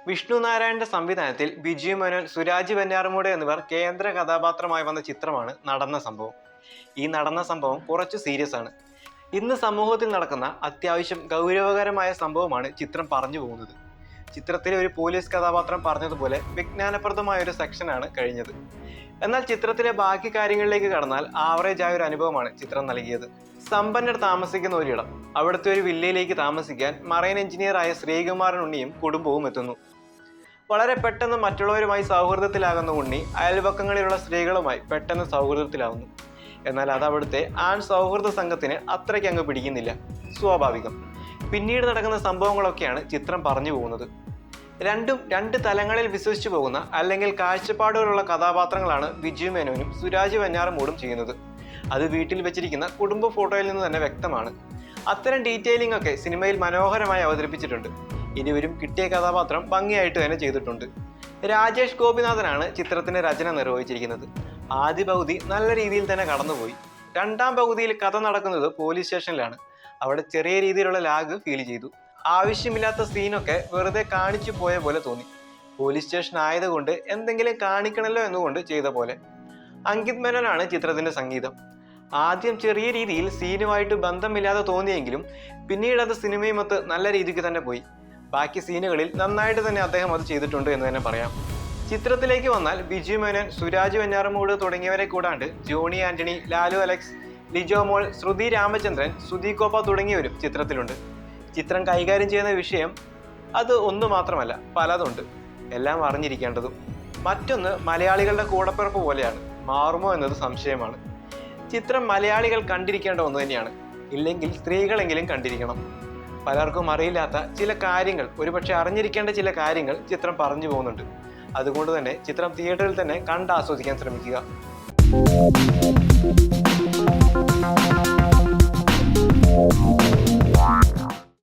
വിഷ്ണു നാരായണന്റെ സംവിധാനത്തിൽ ബിജു മേനോൻ, സുരാജ് വെഞ്ഞാറമൂട് എന്നിവർ കേന്ദ്ര കഥാപാത്രമായി വന്ന ചിത്രമാണ് നടന്ന സംഭവം. ഈ നടന്ന സംഭവം കുറച്ച് സീരിയസ് ആണ്. ഇന്ന് സമൂഹത്തിൽ നടക്കുന്ന അത്യാവശ്യം ഗൗരവകരമായ സംഭവമാണ് ചിത്രം പറഞ്ഞു പോകുന്നത്. ചിത്രത്തിലെ ഒരു പോലീസ് കഥാപാത്രം പറഞ്ഞതുപോലെ വിജ്ഞാനപ്രദമായ ഒരു സെക്ഷനാണ് കഴിഞ്ഞത്. എന്നാൽ ചിത്രത്തിലെ ബാക്കി കാര്യങ്ങളിലേക്ക് കടന്നാൽ ആവറേജ് ആയ ഒരു അനുഭവമാണ് ചിത്രം നൽകിയത്. സമ്പന്നർ താമസിക്കുന്ന ഒരിടം, അവിടുത്തെ ഒരു വില്ലയിലേക്ക് താമസിക്കാൻ മറൈൻ എഞ്ചിനീയറായ ശ്രീകുമാരൻ ഉണ്ണിയും കുടുംബവും എത്തുന്നു. വളരെ പെട്ടെന്ന് മറ്റുള്ളവരുമായി സൗഹൃദത്തിലാകുന്ന ഉണ്ണി അയൽപക്കങ്ങളിലുള്ള സ്ത്രീകളുമായി പെട്ടെന്ന് സൗഹൃദത്തിലാവുന്നു. എന്നാൽ അത് അവിടുത്തെ ആൺ സൗഹൃദ സംഘത്തിന് അത്രയ്ക്ക് അങ്ങ് പിടിക്കുന്നില്ല. സ്വാഭാവികം. പിന്നീട് നടക്കുന്ന സംഭവങ്ങളൊക്കെയാണ് ചിത്രം പറഞ്ഞു പോകുന്നത്. രണ്ട് തലങ്ങളിൽ വിശ്വസിച്ചു പോകുന്ന അല്ലെങ്കിൽ കാഴ്ചപ്പാടുകളുള്ള കഥാപാത്രങ്ങളാണ് ബിജു മേനോനും സുരാജ് വെഞ്ഞാറമൂടും ചെയ്യുന്നത്. അത് വീട്ടിൽ വെച്ചിരിക്കുന്ന കുടുംബ ഫോട്ടോയിൽ നിന്ന് തന്നെ വ്യക്തമാണ്. അത്തരം ഡീറ്റെയിലിംഗ് ഒക്കെ സിനിമയിൽ മനോഹരമായി അവതരിപ്പിച്ചിട്ടുണ്ട്. ഇരുവരും കിട്ടിയ കഥാപാത്രം ഭംഗിയായിട്ട് തന്നെ ചെയ്തിട്ടുണ്ട്. രാജേഷ് ഗോപിനാഥനാണ് ചിത്രത്തിന്റെ രചന നിർവഹിച്ചിരിക്കുന്നത്. ആദ്യ പകുതി നല്ല രീതിയിൽ തന്നെ കടന്നുപോയി. രണ്ടാം പകുതിയിൽ കഥ നടക്കുന്നത് പോലീസ് സ്റ്റേഷനിലാണ്. അവിടെ ചെറിയ രീതിയിലുള്ള ലാഗ് ഫീൽ ചെയ്തു. ആവശ്യമില്ലാത്ത സീനൊക്കെ വെറുതെ കാണിച്ചു പോയ പോലെ തോന്നി. പോലീസ് സ്റ്റേഷൻ ആയതുകൊണ്ട് എന്തെങ്കിലും കാണിക്കണമല്ലോ എന്നുകൊണ്ട് ചെയ്ത പോലെ. അങ്കിത് മേനോനാണ് ചിത്രത്തിന്റെ സംഗീതം. ആദ്യം ചെറിയ രീതിയിൽ സീനുമായിട്ട് ബന്ധമില്ലാതെ തോന്നിയെങ്കിലും പിന്നീട് അത് സിനിമയുമൊത്ത് നല്ല രീതിക്ക് തന്നെ പോയി. ബാക്കി സീനുകളിൽ നന്നായിട്ട് തന്നെ അദ്ദേഹം അത് ചെയ്തിട്ടുണ്ട് എന്ന് തന്നെ പറയാം. ചിത്രത്തിലേക്ക് വന്നാൽ ബിജു മേനോൻ, സുരാജ് വെഞ്ഞാറമൂട് തുടങ്ങിയവരെ കൂടാണ്ട് ജോണി ആന്റണി, ലാലു അലക്സ്, ലിജോ മോൾ, ശ്രുതി രാമചന്ദ്രൻ, സുധി കോപ്പ തുടങ്ങിയവരും ചിത്രത്തിലുണ്ട്. ചിത്രം കൈകാര്യം ചെയ്യുന്ന വിഷയം അത് ഒന്നു മാത്രമല്ല, പലതുണ്ട്. എല്ലാം അറിഞ്ഞിരിക്കേണ്ടതും. മറ്റൊന്ന് മലയാളികളുടെ കൂടപ്പിറപ്പ് പോലെയാണ്. മാറുമോ എന്നത് സംശയമാണ്. ചിത്രം മലയാളികൾ കണ്ടിരിക്കേണ്ട ഒന്ന് തന്നെയാണ്. ഇല്ലെങ്കിൽ സ്ത്രീകളെങ്കിലും കണ്ടിരിക്കണം. പലർക്കും അറിയില്ലാത്ത ചില കാര്യങ്ങൾ, ഒരുപക്ഷെ അറിഞ്ഞിരിക്കേണ്ട ചില കാര്യങ്ങൾ ചിത്രം പറഞ്ഞു പോകുന്നുണ്ട്. അതുകൊണ്ട് തന്നെ ചിത്രം തിയേറ്ററിൽ തന്നെ കണ്ട് ആസ്വദിക്കാൻ ശ്രമിക്കുക.